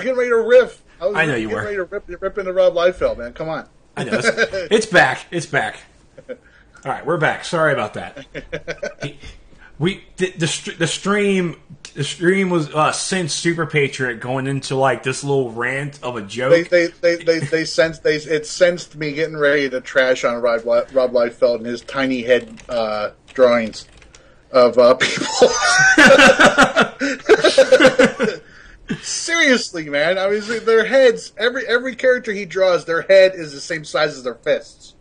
getting ready to riff. I know you were. Ready to rip into Rob Liefeld, man. Come on. I know. It's back. It's back. All right, we're back. Sorry about that. The stream was since Super Patriot going into like this little rant of a joke. It sensed me getting ready to trash on Rob Liefeld and his tiny head drawings of people. Seriously, man. I mean, their heads. Every character he draws, their head is the same size as their fists.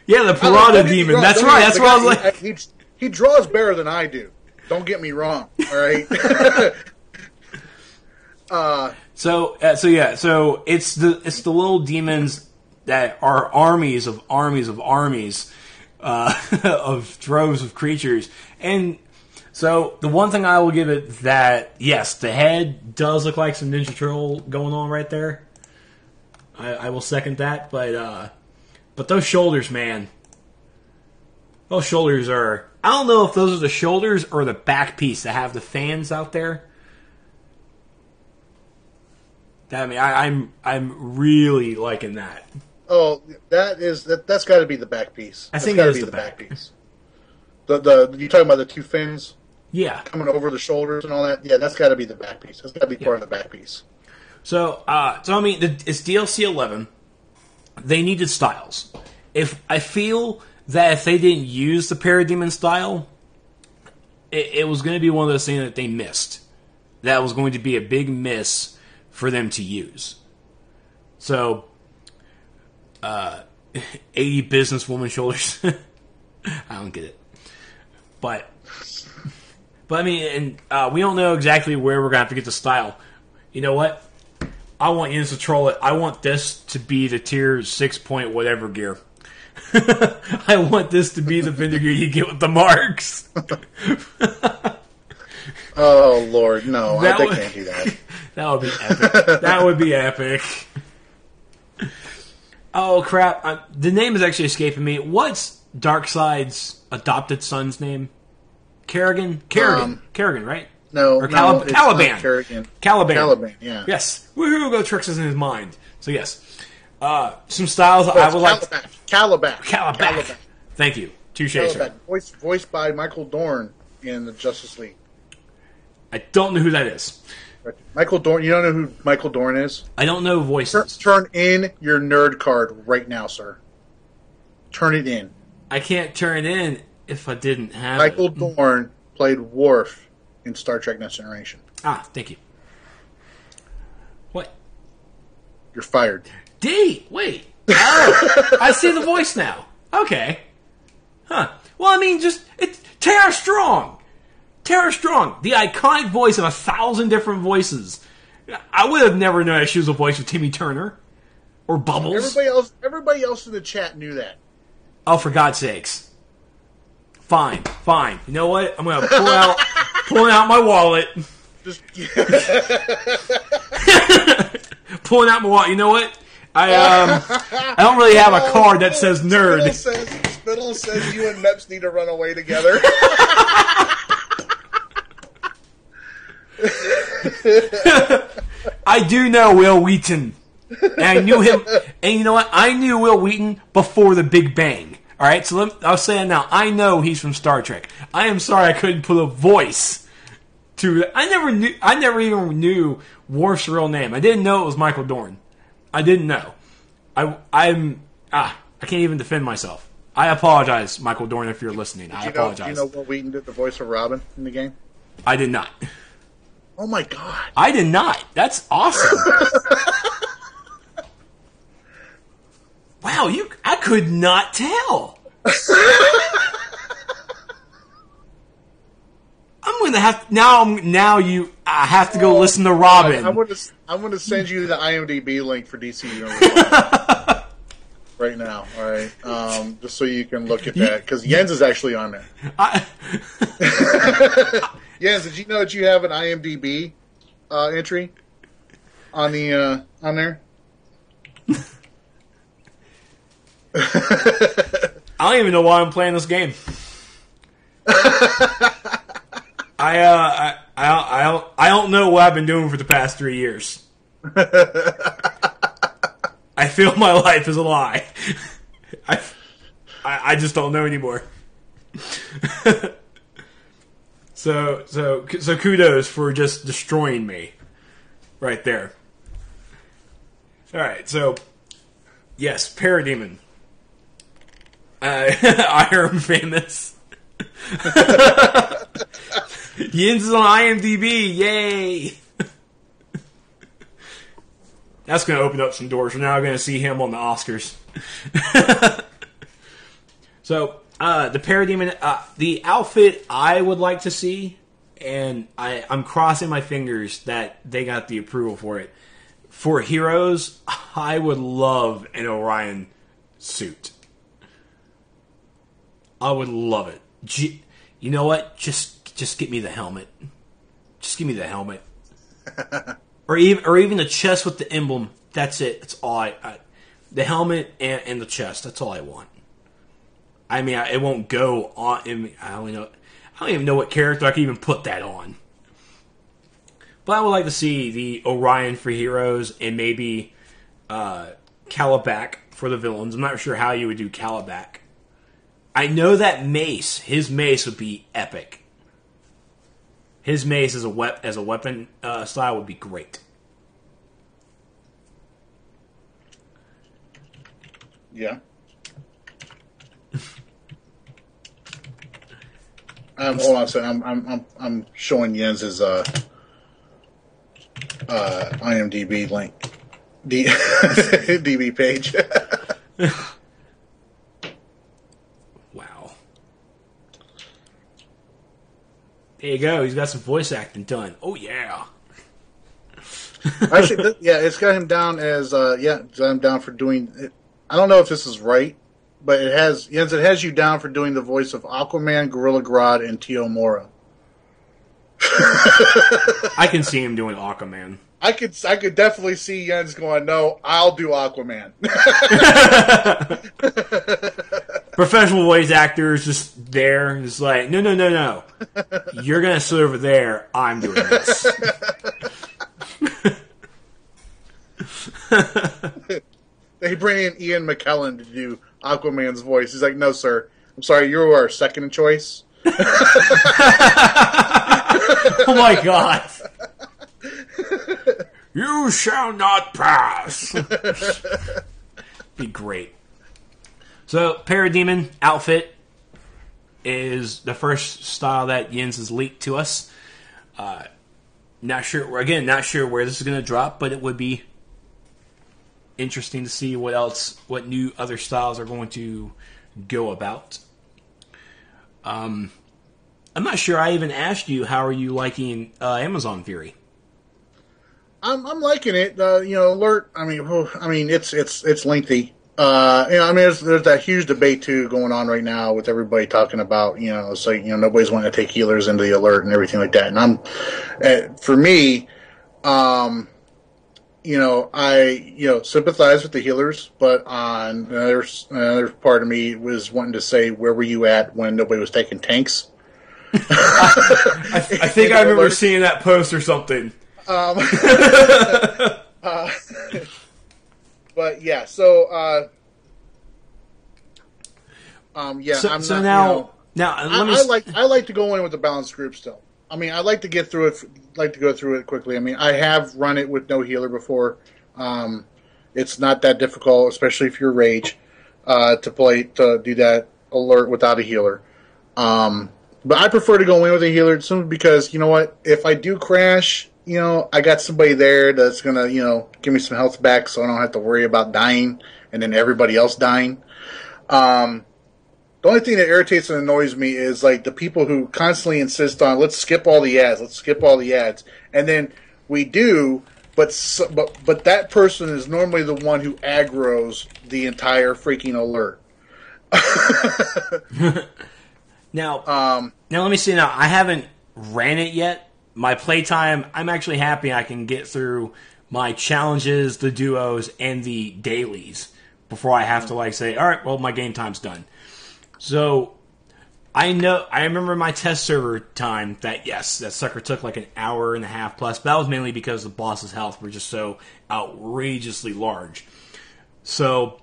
Yeah, the Pirata Demon. That's right. That's what I was like. He draws better than I do. Don't get me wrong. All right. So it's the little demons that are armies of droves of creatures. And so the one thing I will give it that yes, the head does look like some Ninja Turtle going on right there. I will second that, but those shoulders, man. Those shoulders are... I don't know if those are the shoulders or the back piece that have the fans out there. I mean, I'm really liking that. Oh, that's got to be the back piece. I think it is the back piece. The you talking about the two fins? Yeah, coming over the shoulders and all that. Yeah, that's got to be the back piece. That's got to be part of the back piece. So I mean, it's DLC 11. They needed styles. I feel that if they didn't use the Parademon style, it was going to be one of those things that they missed. That was going to be a big miss for them to use. So, 80 businesswoman shoulders. I don't get it. But I mean, and we don't know exactly where we're going to have to get the style. You know what? I want you to troll it. I want this to be the tier 6 point whatever gear. I want this to be the vendor gear you get with the marks. Oh, Lord, no. I can't do that. That would be epic. That would be epic. Oh, crap. The name is actually escaping me. What's Darkseid's adopted son's name? Kerrigan, right? No, or Caliban. Caliban, yeah. Yes. Woohoo, go Trix is in his mind. So, yes. Some styles I would like... Caliban. Thank you. Touche, sir. Voiced by Michael Dorn in the Justice League. I don't know who that is. Michael Dorn. You don't know who Michael Dorn is? I don't know voices. Turn in your nerd card right now, sir. Turn it in. I can't turn it in if I didn't have Michael Dorn played Worf in Star Trek Next Generation. Ah, thank you. What? You're fired. D. Wait. Oh, I see the voice now. Okay. Huh. Well, I mean, it's Tara Strong. Tara Strong, the iconic voice of 1,000 different voices. I would have never known that she was a voice of Timmy Turner or Bubbles. Everybody else in the chat knew that. Oh, for God's sakes! Fine. You know what? I'm going to pulling out my wallet. Pulling out my wallet. You know what? I don't really have a card that says nerd. Spittle says you and Meps need to run away together. I do know Will Wheaton. And I knew him. And you know what? I knew Will Wheaton before the Big Bang. Alright, so I'll say it now. I know he's from Star Trek. I am sorry I couldn't put a voice to it. I never even knew Worf's real name. I didn't know it was Michael Dorn. I didn't know. I can't even defend myself. I apologize, Michael Dorn, if you're listening. I apologize. Do you know Will Wheaton did the voice of Robin in the game? I did not. Oh my God. I did not. That's awesome. Wow, I could not tell. I'm going to have I have to go listen to Robin. I'm going to send you the IMDb link for DCUO right now. All right, just so you can look at that because Jens is actually on there. Jens, did you know that you have an IMDb entry on there? I don't even know why I'm playing this game. I don't know what I've been doing for the past 3 years. I feel my life is a lie. I just don't know anymore. So kudos for just destroying me right there. All right, so yes, Parademon. Iron Famous. Yins is on IMDb. Yay! That's going to open up some doors. We're now going to see him on the Oscars. So, the Parademon, the outfit I would like to see, and I'm crossing my fingers that they got the approval for it. For Heroes, I would love an Orion suit. I would love it. You know what? Just get me the helmet. Just give me the helmet. Or even the chest with the emblem. That's it. That's all I the helmet and the chest. That's all I want. I mean, it won't go on. I don't even know what character I can even put that on. But I would like to see the Orion for Heroes and maybe Calabac for the villains. I'm not sure how you would do Calabac. I know that Mace, his Mace would be epic. His Mace as a weapon style would be great. Yeah. Hold on a second. I'm showing Jens's IMDb link, DB page. Wow. There you go. He's got some voice acting done. Oh yeah. Actually, yeah, it's got him down as it's got him down for doing it. I don't know if this is right, but it has you down for doing the voice of Aquaman, Gorilla Grodd, and Tio Mora. I can see him doing Aquaman. I could definitely see Jens going, no, I'll do Aquaman. Professional voice actors just there, just like, no. You're gonna sit over there. I'm doing this. They bring in Ian McKellen to do Aquaman's voice. He's like, no, sir. I'm sorry, you were our second choice. Oh my god. You shall not pass. Be great. So, Parademon outfit is the first style that Jens has leaked to us. Not sure where this is going to drop, but it would be interesting to see what new other styles are going to go about. I'm not sure I even asked you, how are you liking Amazon Fury? I'm liking it. Alert. I mean, it's lengthy. There's that huge debate too going on right now with everybody talking about, it's like, nobody's wanting to take healers into the alert and everything like that. And for me, I sympathize with the healers, but on another part of me was wanting to say, where were you at when nobody was taking tanks? I think I remember seeing that post or something. But yeah, I like to go in with a balanced group still. I mean, I like to get through it. Like to go through it quickly. I mean, I have run it with no healer before. It's not that difficult, especially if you're rage, to do that alert without a healer. But I prefer to go in with a healer simply because, you know what, if I do crash, I got somebody there that's going to, give me some health back so I don't have to worry about dying and then everybody else dying. The only thing that irritates and annoys me is like the people who constantly insist on, let's skip all the ads. And then we do, but that person is normally the one who aggroes the entire freaking alert. Now let me see. Now, I haven't ran it yet. My playtime, I'm actually happy I can get through my challenges, the duos, and the dailies before I have to say, all right, well, my game time's done. So I know. I remember my test server time that yes, that sucker took like an hour and a half plus. But that was mainly because the boss's health were just so outrageously large. So,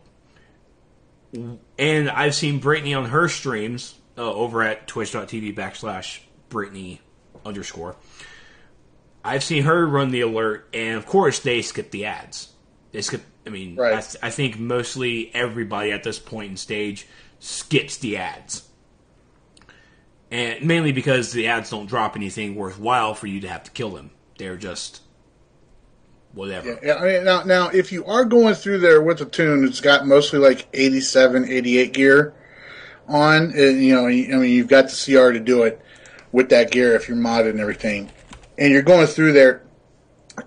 and I've seen Brittany on her streams over at twitch.tv/Brittany_. I've seen her run the alert, and of course they skip the ads. They skip. I mean, right. I think mostly everybody at this point in stage skips the ads. And mainly because the ads don't drop anything worthwhile for you to have to kill them. They're just whatever. Yeah, I mean, now, if you are going through there with a tune, it's got mostly like 87, 88 gear on. And, you've got the CR to do it with that gear if you're modded and everything. And you're going through there.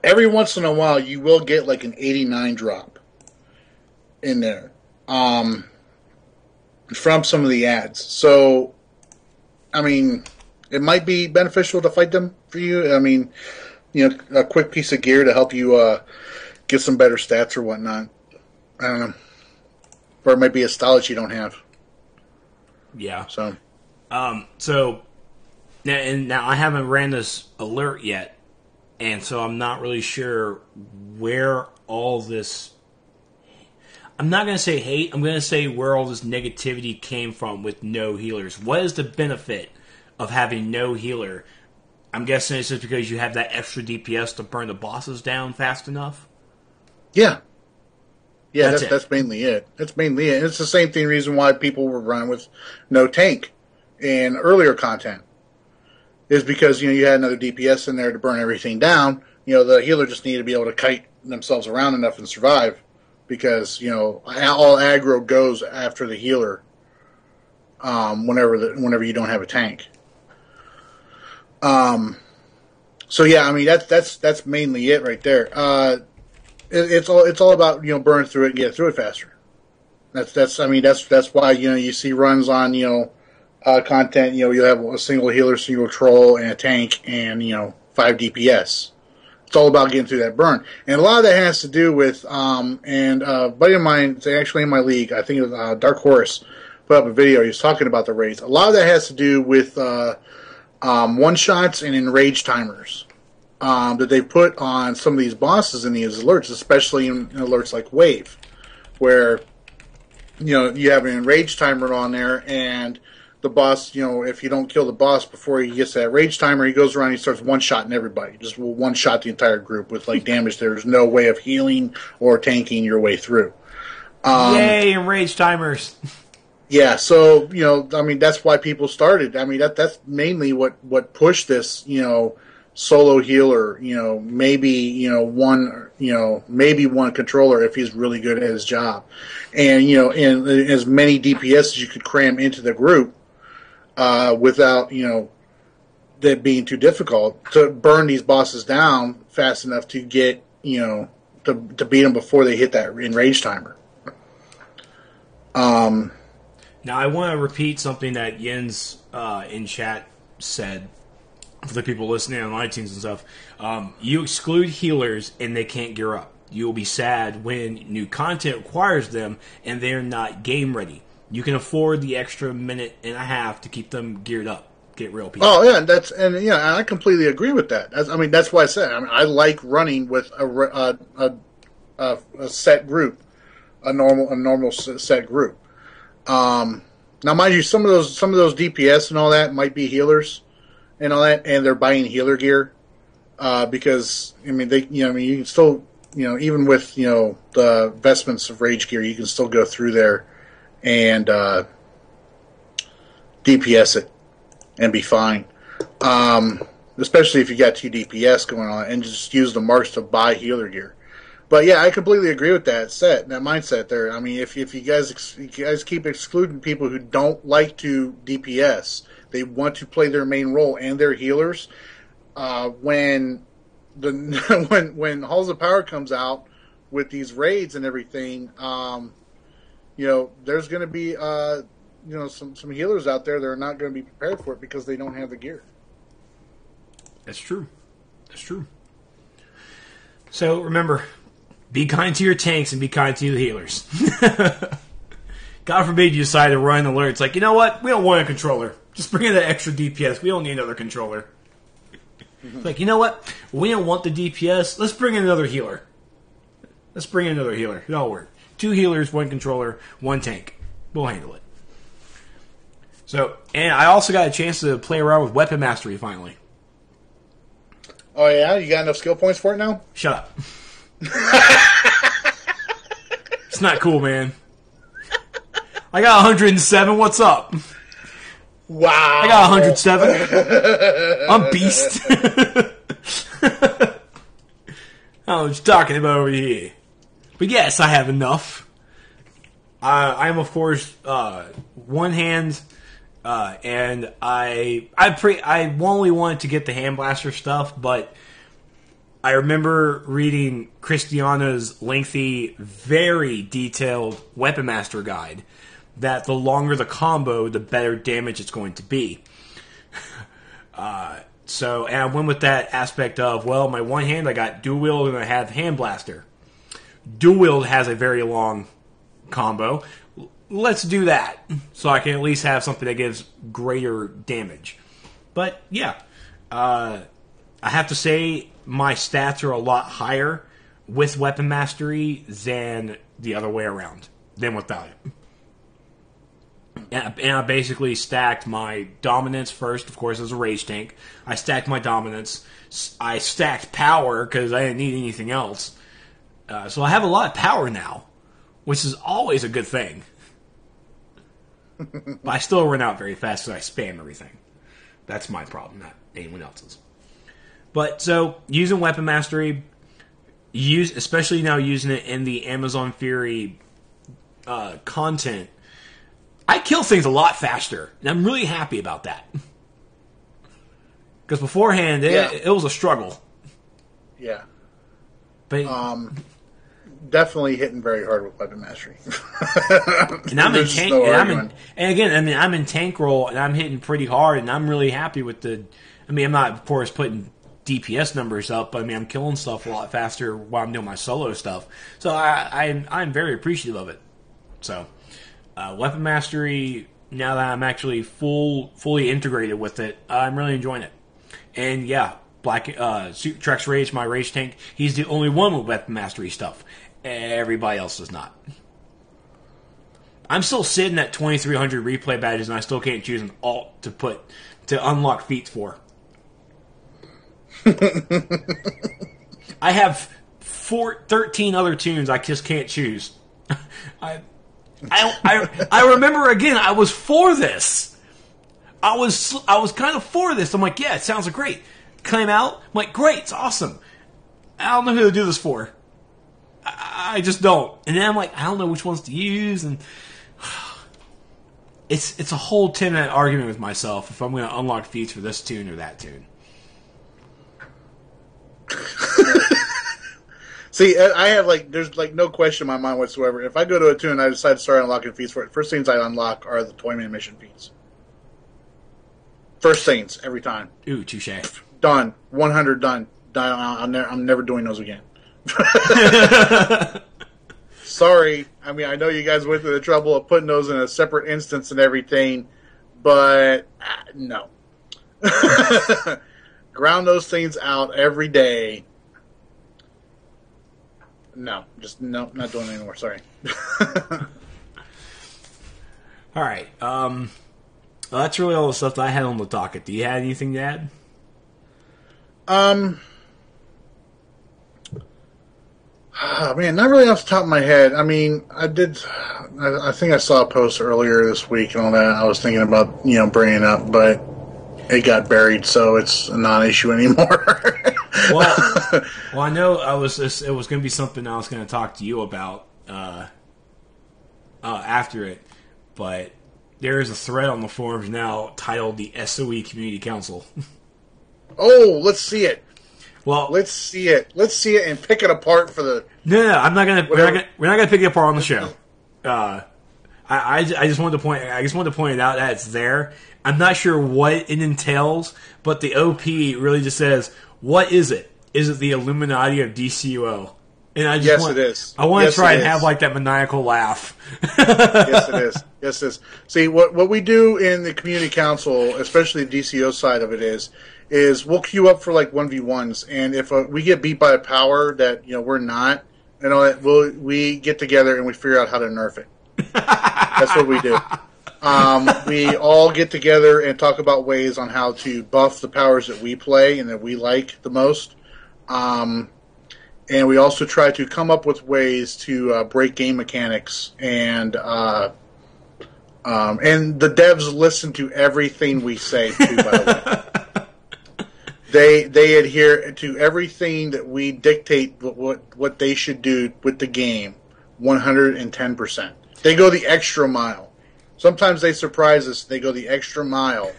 Every once in a while, you will get like an 89 drop in there from some of the ads. So, I mean, it might be beneficial to fight them for you. I mean, a quick piece of gear to help you get some better stats or whatnot. I don't know. Or it might be a style that you don't have. Yeah. So now I haven't ran this alert yet, and so I'm not really sure where all this... I'm not going to say hate. I'm going to say where all this negativity came from with no healers. What is the benefit of having no healer? I'm guessing it's just because you have that extra DPS to burn the bosses down fast enough? Yeah. Yeah, that's mainly it. That's mainly it. It's the same reason why people were running with no tank in earlier content. Is because, you had another DPS in there to burn everything down. The healer just needed to be able to kite themselves around enough and survive. Because, all aggro goes after the healer whenever you don't have a tank. So yeah, I mean that's mainly it right there. It's all about burn through it and get through it faster. That's why you see runs on content. You have a single healer, single troll, and a tank, and 5 DPS. It's all about getting through that burn. And a lot of that has to do with, a buddy of mine, it's actually in my league, I think it was Dark Horse, put up a video, he was talking about the raids. A lot of that has to do with one-shots and enrage timers that they put on some of these bosses in these alerts, especially in alerts like Wave, where, you have an enrage timer on there, and the boss, if you don't kill the boss before he gets that rage timer, he goes around and he starts one-shotting everybody. Just one-shot the entire group with, damage. There's no way of healing or tanking your way through. Yay, and rage timers. Yeah, so, that's why people started. I mean, that's mainly what pushed this, solo healer, maybe one controller if he's really good at his job. And, and as many DPS as you could cram into the group, without, that being too difficult to burn these bosses down fast enough to get, to beat them before they hit that enrage timer. Now I want to repeat something that Jens in chat said for the people listening on iTunes and stuff. You exclude healers and they can't gear up. You will be sad when new content requires them and they're not game ready. You can afford the extra minute and a half to keep them geared up. Get real people. Oh yeah, I completely agree with that. That's why I said. I like running with a set group, a normal set group. Now, mind you, some of those DPS and all that might be healers and all that, and they're buying healer gear because you can still even with the vestments of rage gear, you can still go through there and DPS it and be fine. Especially if you got 2 DPS going on, and just use the marks to buy healer gear. But yeah, I completely agree with that mindset there. I mean, if you guys keep excluding people who don't like to DPS, they want to play their main role and their healers. When Halls of Power comes out with these raids and everything, there's going to be some healers out there that are not going to be prepared for it because they don't have the gear. That's true. So remember, be kind to your tanks and be kind to the healers. God forbid you decide to run an alert. It's like, you know what? We don't want a controller. Just bring in that extra DPS. We don't need another controller. It's like, you know what? We don't want the DPS. Let's bring in another healer. It'll work. 2 healers, 1 controller, 1 tank. We'll handle it. So, and I also got a chance to play around with weapon mastery finally. Oh yeah, you got enough skill points for it now? Shut up. It's not cool, man. I got 107. What's up? Wow. I got 107. I'm beast. I don't know what you're talking about over here. But yes, I have enough. I'm of course one hand, and I only wanted to get the hand blaster stuff, but I remember reading Christiana's lengthy, very detailed Weapon Master guide that the longer the combo, the better damage it's going to be. So, and I went with that aspect of, well, my one hand, I got dual wield and I have hand blaster. Dual wield has a very long combo. Let's do that, so I can at least have something that gives greater damage. But, yeah, I have to say my stats are a lot higher with Weapon Mastery than the other way around, than without it. And I basically stacked my dominance first, of course, as a rage tank. I stacked my dominance. I stacked power because I didn't need anything else. So I have a lot of power now, which is always a good thing. But I still run out very fast because I spam everything. That's my problem, not anyone else's. But so, using Weapon Mastery, especially now using it in the Amazon Fury content, I kill things a lot faster, and I'm really happy about that. Because beforehand, it was a struggle. Yeah. But definitely hitting very hard with Weapon Mastery. And I'm in tank, and again, I mean, I'm in tank roll, and I'm hitting pretty hard, and I'm really happy with the. I mean, I'm not, of course, putting DPS numbers up, but I mean, I'm killing stuff a lot faster while I'm doing my solo stuff. So I'm very appreciative of it. So. Weapon Mastery, now that I'm actually fully integrated with it, I'm really enjoying it. And yeah, Trex Rage, my Rage Tank, he's the only one with Weapon Mastery stuff. Everybody else does not. I'm still sitting at 2,300 replay badges, and I still can't choose an alt to unlock feats for. I have 13 other tunes I just can't choose. I remember again. I was for this. I was kind of for this. I'm like, yeah, it sounds great. Came out. I'm like, great, it's awesome. I don't know who to do this for. I just don't. And then I'm like, I don't know which ones to use, and it's a whole 10-minute argument with myself if I'm going to unlock feats for this tune or that tune. See, I have there's no question in my mind whatsoever. If I go to a tune and I decide to start unlocking feats for it, first things I unlock are the Toyman mission feats. First things, every time. Ooh, touche. Done. 100 done. I'm never doing those again. Sorry. I mean, I know you guys went through the trouble of putting those in a separate instance and everything, but no. Ground those things out every day. No, not doing it anymore. Sorry. All right. Well, that's really all the stuff that I had on the docket. Do you have anything to add? Man, not really off the top of my head. I mean, I think I saw a post earlier this week and all that. I was thinking about bringing up, but it got buried, so it's a non-issue anymore. Well, I know it was going to be something I was going to talk to you about after it, but there is a thread on the forums now titled the SOE Community Council. Oh, let's see it. Well, let's see it. Let's see it and pick it apart for the. No, I'm not gonna. We're not gonna pick it apart on the show. I just wanted to point. I just wanted to point it out that it's there. I'm not sure what it entails, but the OP really just says, "What is it? Is it the Illuminati of DCUO?" And I just Yes, want, it is. I want to Yes, try it and have is. like that maniacal laugh. Yes, it is. Yes, it is. See, what we do in the community council, especially the DCO side of it, is we'll queue up for like 1v1s, and if we get beat by a power that we're not, we get together and we figure out how to nerf it. That's what we do. We all get together and talk about ways on how to buff the powers that we play and that we like the most. And we also try to come up with ways to break game mechanics, and the devs listen to everything we say too. By the way, they adhere to everything that we dictate what they should do with the game, 110%. They go the extra mile. Sometimes they surprise us. They go the extra mile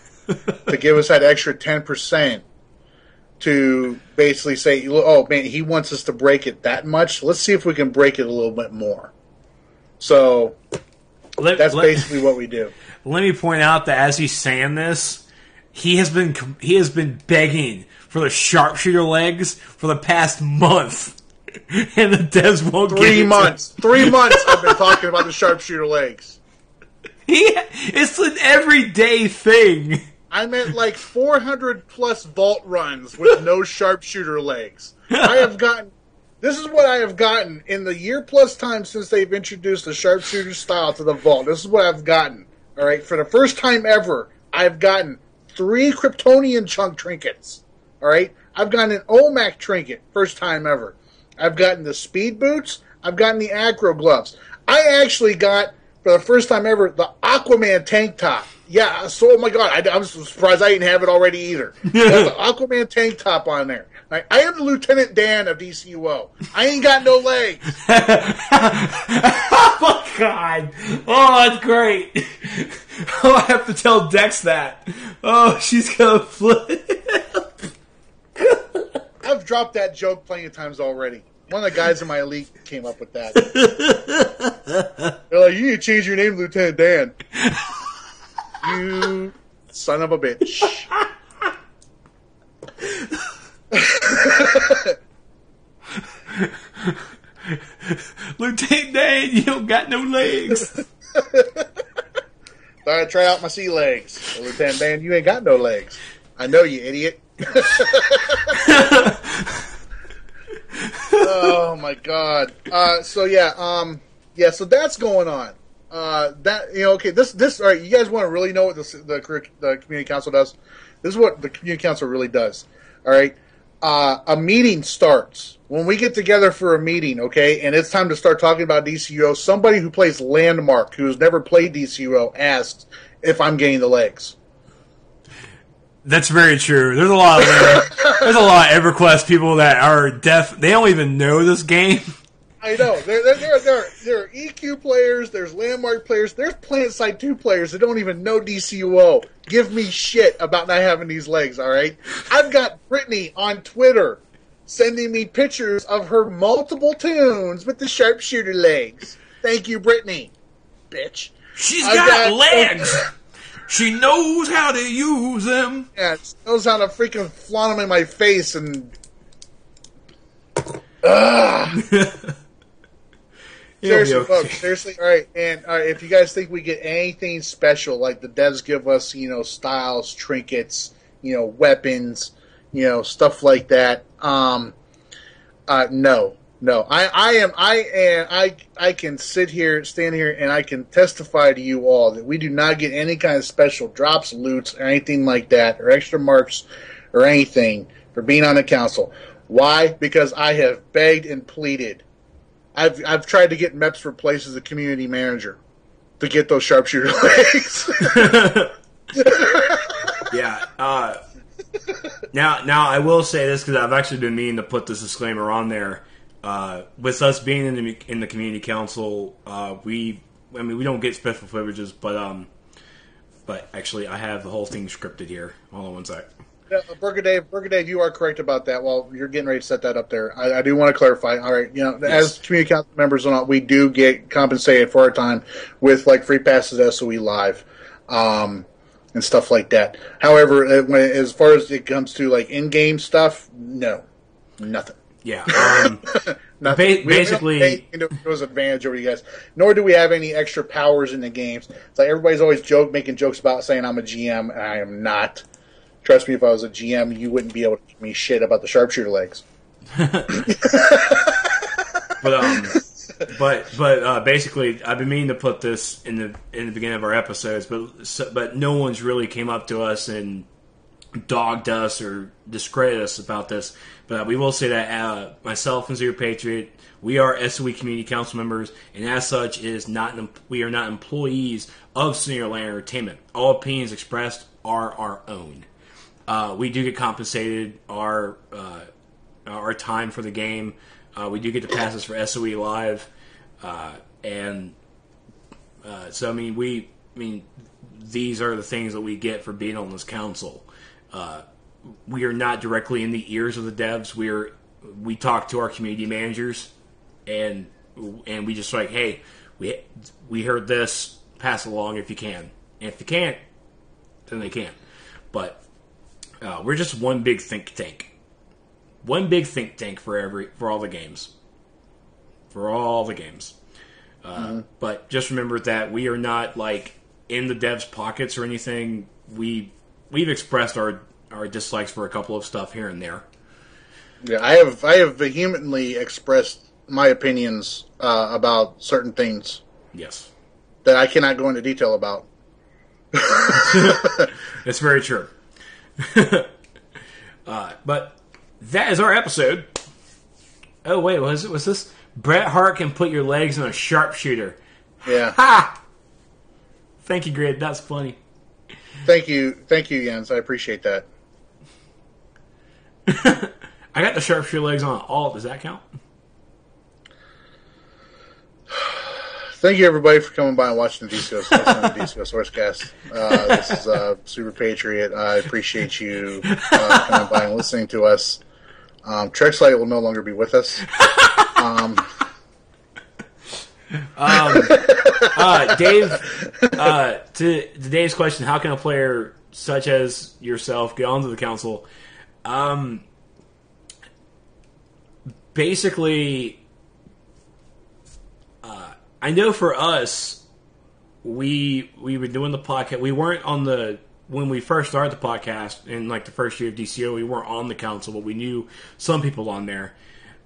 to give us that extra 10%. To basically say, oh man, he wants us to break it that much. Let's see if we can break it a little bit more. So that's basically what we do. Let me point out that as he's saying this, he has been begging for the sharpshooter legs for the past month, and the devs won't give it. 3 months. 3 months I've been talking about the sharpshooter legs. It's an everyday thing. I meant like 400 plus vault runs with no sharpshooter legs. This is what I have gotten in the year plus time since they've introduced the sharpshooter style to the vault. This is what I've gotten. All right, for the first time ever, I've gotten 3 Kryptonian chunk trinkets. All right, I've gotten an OMAC trinket, first time ever. I've gotten the speed boots. I've gotten the aggro gloves. I actually got, for the first time ever, the Aquaman tank top. Yeah, so, oh my god, I'm surprised I didn't have it already either. Got the Aquaman tank top on there. I am the Lieutenant Dan of DCUO. I ain't got no legs. Oh my god. Oh, that's great. Oh, I have to tell Dex that. Oh, she's gonna flip. I've dropped that joke plenty of times already. One of the guys in my elite came up with that. They're like, you need to change your name to Lieutenant Dan. You son of a bitch. Lieutenant Dan, you don't got no legs. Thought I'd try out my sea legs. Well, Lieutenant Dan, you ain't got no legs. I know, you idiot. Oh my god. So that's going on. Okay, this all right, you guys want to really know what the community council does? This is what the community council really does. All right. A meeting starts. When we get together for a meeting, okay, and it's time to start talking about DCUO, somebody who plays Landmark, who's never played DCUO, asks if I'm getting the legs. That's very true. There's a lot of EverQuest people that are deaf. They don't even know this game. I know. There are EQ players, there's Landmark players, there's Planet Side 2 players that don't even know DCUO. Give me shit about not having these legs, alright? I've got Brittany on Twitter sending me pictures of her multiple tunes with the sharpshooter legs. Thank you, Brittany. Bitch. She's got legs! She knows how to use them. Yeah, she knows how to freaking flaunt them in my face and... Seriously, folks. Seriously, all right. And if you guys think we get anything special, like the devs give us, styles, trinkets, weapons, stuff like that. No. I can stand here, and I can testify to you all that we do not get any kind of special drops, loots, or anything like that, or extra marks, or anything for being on the council. Why? Because I have begged and pleaded. I've tried to get MEPs replaced as a community manager to get those sharpshooter legs. Yeah. Now I will say this because I've actually been meaning to put this disclaimer on there. With us being in the community council, we don't get special privileges, but actually I have the whole thing scripted here. Hold on one sec. Yeah, Burger Dave, you are correct about that. Well, you're getting ready to set that up there. I do want to clarify. All right, yes. As community council members and all, we do get compensated for our time with like free passes to SOE Live, and stuff like that. However, as far as it comes to like in-game stuff, no, nothing. Yeah. Basically, Nintendo's advantage over you guys. Nor do we have any extra powers in the games. It's like everybody's always making jokes about saying I'm a GM, and I am not. Trust me, if I was a GM, you wouldn't be able to give me shit about the sharpshooter legs. But basically, I've been meaning to put this in the beginning of our episodes, but no one's really came up to us and dogged us or discredited us about this. But we will say that myself and Zero Patriot, we are SOE Community Council members, and as such, we are not employees of Scenario Entertainment. All opinions expressed are our own. We do get compensated our time for the game. We do get the passes for SOE Live, so these are the things that we get for being on this council. We are not directly in the ears of the devs. We talk to our community managers, and we just like, hey, we heard this, pass it along if you can. And if you can't, then they can't. But we're just one big think tank. One big think tank for all the games. For all the games. But just remember that we are not like in the devs' pockets or anything. We've expressed our dislikes for a couple of stuff here and there. Yeah, I have vehemently expressed my opinions about certain things. Yes. That I cannot go into detail about. That's very true. But that is our episode. Oh wait, was this Bret Hart can put your legs in a sharpshooter? Yeah. Ha! Thank you, Grid. That's funny. Thank you, Jens. I appreciate that. I got the sharpshooter legs on alt. Does that count? Thank you, everybody, for coming by and watching the DCUO SourceCast. This is Super Patriot. I appreciate you coming by and listening to us. Trexlight will no longer be with us. Dave, to Dave's question, how can a player such as yourself get onto the council? Basically, I know for us, we were doing the podcast. We weren't on when we first started the podcast in like the first year of DCO. We weren't on the council, but we knew some people on there.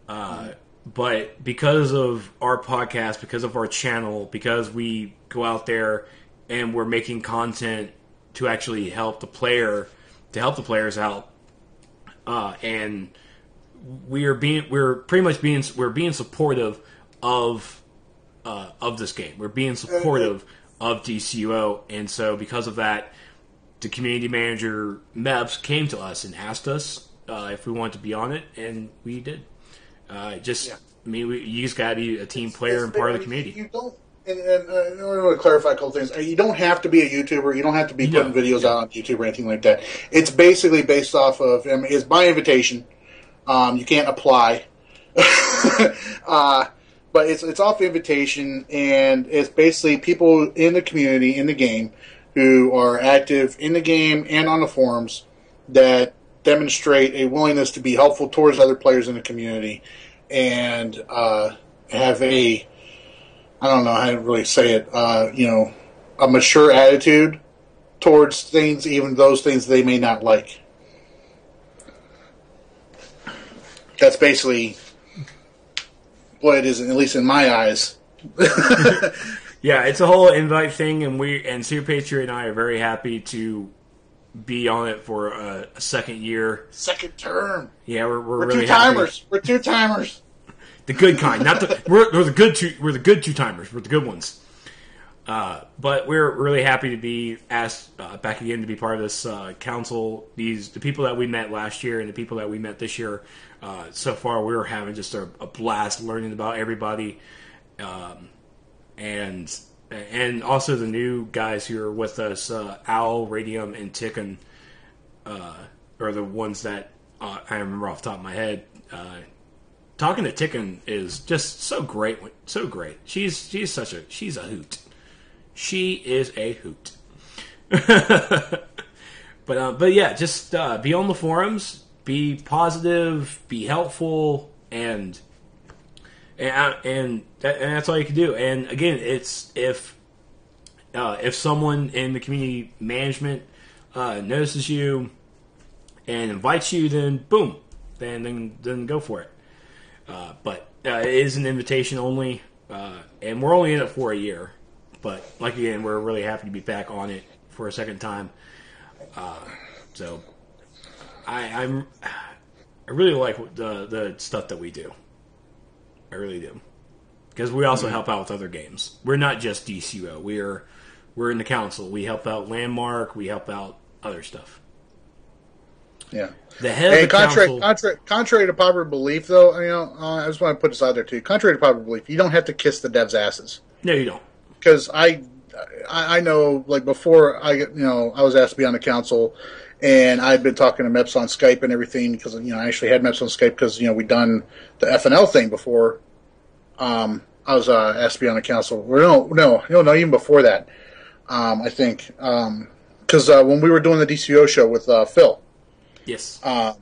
But because of our podcast, because of our channel, because we go out there and we're making content to actually help the players out, and we're being supportive of this game. We're being supportive of DCUO, and so because of that, the community manager Mebs came to us and asked us if we wanted to be on it, and we did. You just got to be a team player and part of the community. You don't, and I want to clarify a couple things. You don't have to be a YouTuber. You don't have to be putting videos out on YouTube or anything like that. It's basically based off of, it's by invitation. You can't apply. But it's off invitation, and it's basically people in the community, in the game, who are active in the game and on the forums that demonstrate a willingness to be helpful towards other players in the community and have I don't know how to really say it, a mature attitude towards things, even those things they may not like. That's basically what it is, at least in my eyes. Yeah, it's a whole invite thing, and Super Patriot and I are very happy to be on it for a second year. Second term. Yeah, we're two really timers. happy. We're two timers. The good kind, not the we're the good two. We're the good two timers. We're the good ones. But we're really happy to be asked back again to be part of this council. The people that we met last year and the people that we met this year. So far, we're having just a blast learning about everybody, and also the new guys who are with us. Owl, Radium, and Tikkun are the ones that I remember off the top of my head. Talking to Tikkun is just so great. So great. She's a hoot. She is a hoot. But yeah, just be on the forums, be positive, be helpful, and that's all you can do. And again, it's if someone in the community management notices you and invites you, then boom, then go for it. But it is an invitation only, and we're only in it for a year. But like again, we're really happy to be back on it for a second time. So I really like the stuff that we do. I really do, because we also help out with other games. We're not just DCUO. We're in the council. We help out Landmark. We help out other stuff. Yeah. The head of the council. Contrary to popular belief, though, I just want to put this out there too. Contrary to popular belief, you don't have to kiss the devs' asses. No, you don't. Because I know, like before I was asked to be on the council, and I'd been talking to Meps on Skype and everything because I actually had Meps on Skype because we'd done the FNL thing before. I was asked to be on the council. No, even before that. I think because when we were doing the DCO show with Phil. Yes. I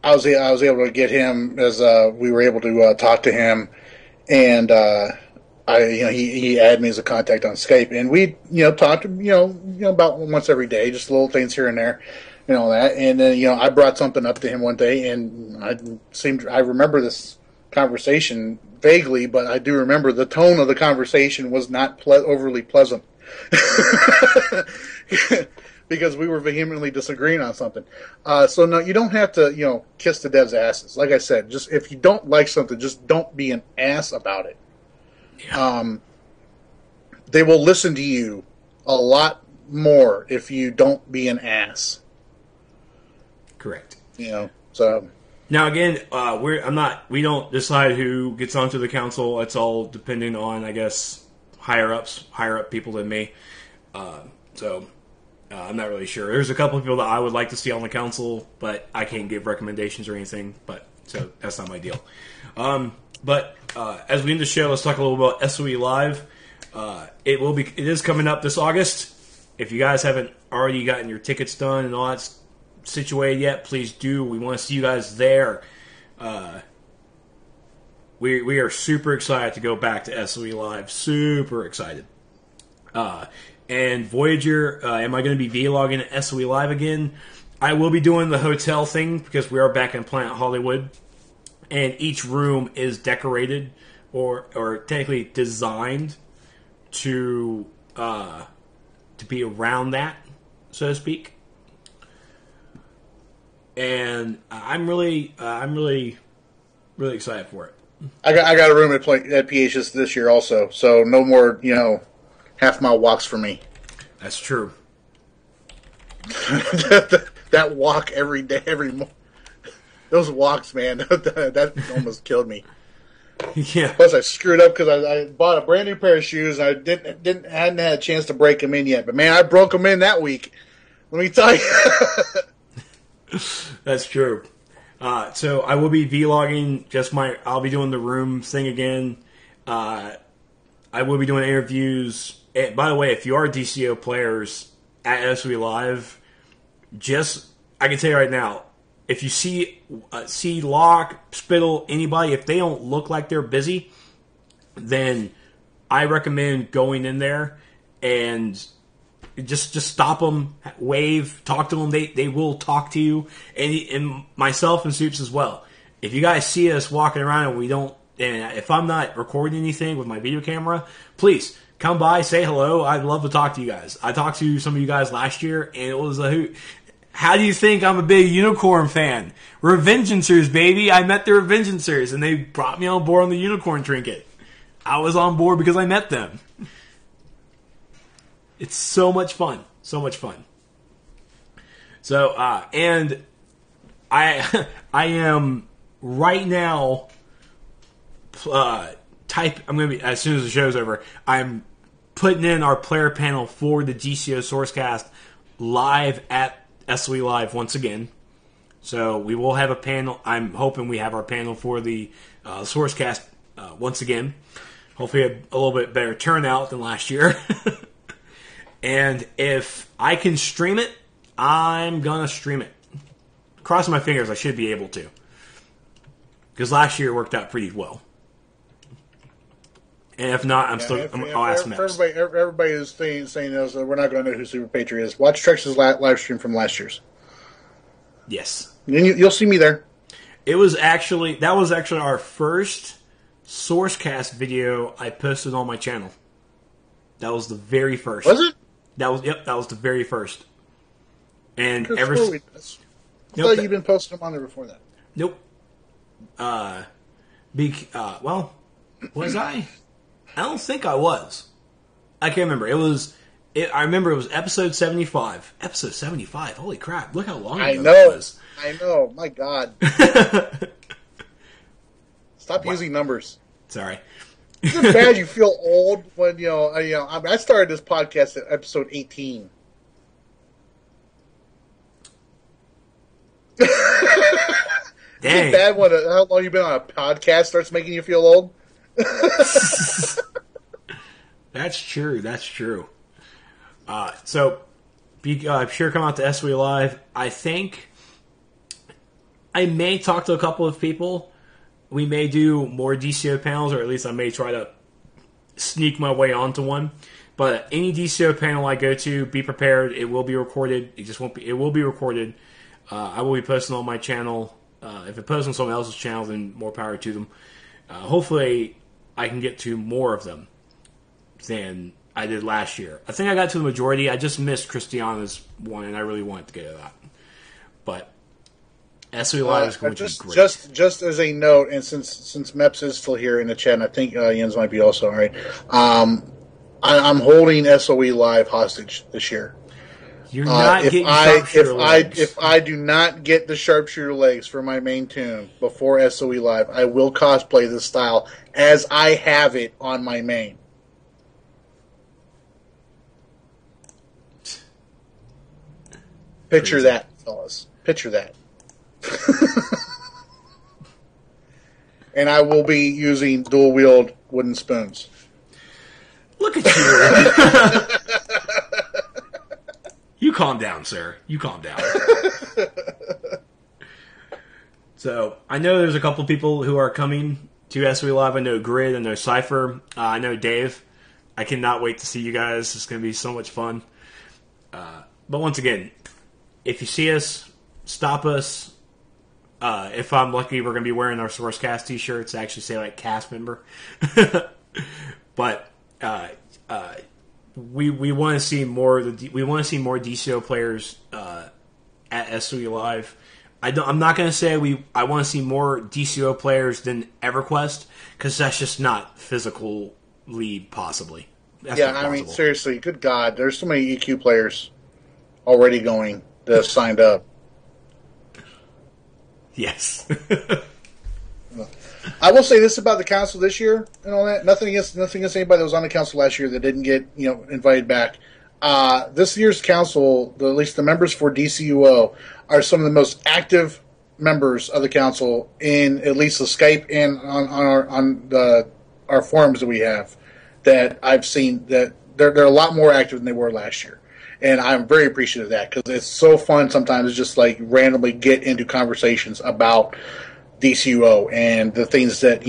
was able to get him as we were able to talk to him, and he added me as a contact on Skype, and we talked about once every day, just little things here and there, that, and then I brought something up to him one day, and I remember this conversation vaguely, but I do remember the tone of the conversation was not overly pleasant. Because we were vehemently disagreeing on something. So no, you don't have to, kiss the devs' asses. Like I said, just if you don't like something, just don't be an ass about it. Yeah. They will listen to you a lot more if you don't be an ass. Correct. So now again, we don't decide who gets onto the council. It's all depending on, I guess, higher up people than me. I'm not really sure. There's a couple of people that I would like to see on the council, but I can't give recommendations or anything. So that's not my deal. But as we end the show, let's talk a little about SOE Live. It is coming up this August. If you guys haven't already gotten your tickets done and all that situated yet, please do. We want to see you guys there. We are super excited to go back to SOE Live. Super excited. And Voyager, am I going to be vlogging at SOE Live again? I will be doing the hotel thing because we are back in Planet Hollywood. And each room is decorated or technically designed to be around that, so to speak. And I'm really excited for it. I got a room at PHS this year also, so no more half-mile walks for me. That's true. that walk every day, those walks, man, that almost killed me. Yeah. Plus, I screwed up because I bought a brand new pair of shoes and I hadn't had a chance to break them in yet. But man, I broke them in that week. Let me tell you. That's true. So I will be vlogging. I'll be doing the room thing again. I will be doing interviews. And by the way, if you are DCO players at SOE Live, I can tell you right now, if you see Locke, Spytle, anybody, if they don't look like they're busy, then I recommend going in there and just stop them, wave, talk to them. They will talk to you, and myself and Soups as well. If you guys see us walking around and if I'm not recording anything with my video camera, please come by, say hello. I'd love to talk to you guys. I talked to some of you guys last year, and it was a hoot. How do you think I'm a big Unicorn fan? Revengeancers, baby. I met the Revengeancers, and they brought me on board on the Unicorn trinket. I was on board because I met them. It's so much fun. So much fun. So, and I am right now I'm going to be, as soon as the show's over, I'm putting in our player panel for the DCO SourceCast live at SOE Live once again. So we will have a panel. I'm hoping we have our panel for the SourceCast once again. Hopefully a little bit better turnout than last year. And if I can stream it, I'm going to stream it. Crossing my fingers, I should be able to. Because last year it worked out pretty well. And if not, I'll ask Max. Everybody is saying this, we're not going to know who Super Patriot is. Watch Trex's live stream from last year's. Yes. And you'll see me there. That was actually our first SourceCast video I posted on my channel. That was the very first. Was it? That was the very first. And I thought you'd been posting them on there before that. Nope. Well, was I? I don't think I was. I can't remember. I remember it was episode 75. Episode 75. Holy crap! Look how long ago that was. I know. My God. Stop using numbers. Sorry. Isn't it bad you feel old when I started this podcast at episode 18. Dang. Isn't it bad when how long you've been on a podcast starts making you feel old? That's true. That's true. So, be sure come out to SOE Live. I think I may talk to a couple of people. We may do more DCO panels, or at least I may try to sneak my way onto one. But any DCO panel I go to, be prepared. It will be recorded. It just won't be. It will be recorded. I will be posting on my channel. If it posts on someone else's channel, then more power to them. Hopefully, I can get to more of them than I did last year. I think I got to the majority. I just missed Christiana's one, and I really wanted to go to that. But SOE Live is going to be great. Just as a note, and since Meps is still here in the chat, and I think Jens might be also, all right, I'm holding SOE Live hostage this year. You're not getting sharpshooter legs. If I do not get the sharpshooter legs for my main tune before SOE Live, I will cosplay this style as I have it on my main. Picture Crazy. that, fellas. Picture that. And I will be using dual-wield wooden spoons. Look at you. You calm down, sir. You calm down. So, I know there's a couple people who are coming to SOE Live. I know Grid, I know Cypher, I know Dave. I cannot wait to see you guys. It's going to be so much fun. But once again, if you see us, stop us. If I'm lucky, we're going to be wearing our SourceCast t-shirts. Actually say, like, cast member. But we want to see more. We want to see more DCO players at SOE Live. I'm not going to say I want to see more DCO players than EverQuest, because that's just not physically possibly. That's not possible. I mean, seriously, good God, there's so many EQ players already going that have signed up. Yes. I will say this about the council this year and all that. Nothing against anybody that was on the council last year that didn't get invited back. This year's council, at least the members for DCUO, are some of the most active members of the council in at least the Skype and on our forums that we have. That I've seen that they're a lot more active than they were last year. And I'm very appreciative of that, because it's so fun sometimes to just like randomly get into conversations about DCUO and the things that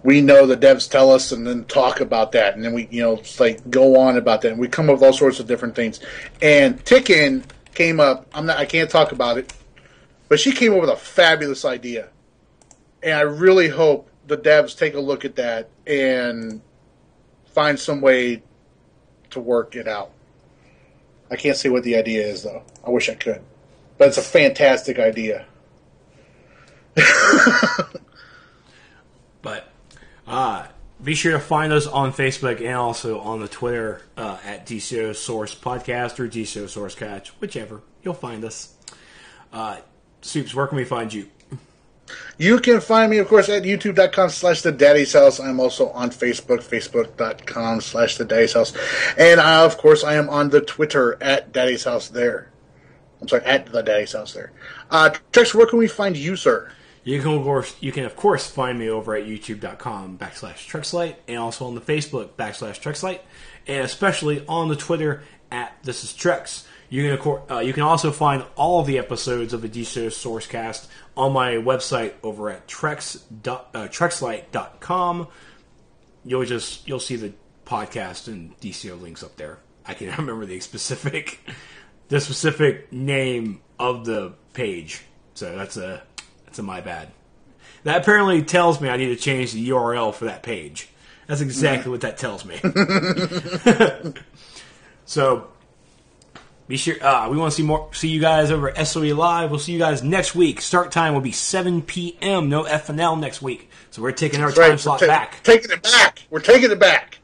we know the devs tell us, and then talk about that, and then we just like go on about that, and we come up with all sorts of different things. And Ticken came up. I can't talk about it, but she came up with a fabulous idea, and I really hope the devs take a look at that and find some way to work it out. I can't say what the idea is, though. I wish I could. But it's a fantastic idea. But be sure to find us on Facebook and also on the Twitter at DCO Source Podcast or DCO Source Catch, whichever. You'll find us. Soups, where can we find you? You can find me, of course, at youtube.com/The Daddy's House. I'm also on Facebook, facebook.com/The Daddy's House. And, of course, I am on the Twitter at Daddy's House there. I'm sorry, at The Daddy's House there. Trex, where can we find you, sir? You can of course find me over at youtube.com/Trexlight, and also on the Facebook /Trexlight, and especially on the Twitter at This Is Trex. You can also find all of the episodes of the DCUO SourceCast on my website over at Trexlight.com. You'll see the podcast and DCO links up there. I can't remember the specific name of the page, so that's a my bad. That apparently tells me I need to change the URL for that page. That's exactly what that tells me. So be sure we want to see you guys over at SOE Live. We'll see you guys next week. Start time will be 7 p.m. No FNL next week. So we're taking our time slot back. Taking it back. We're taking it back.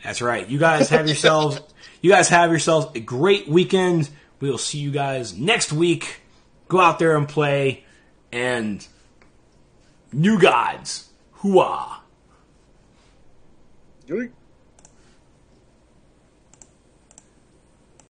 That's right. You guys have yourselves a great weekend. We will see you guys next week. Go out there and play, and New Gods. Hooah. Good.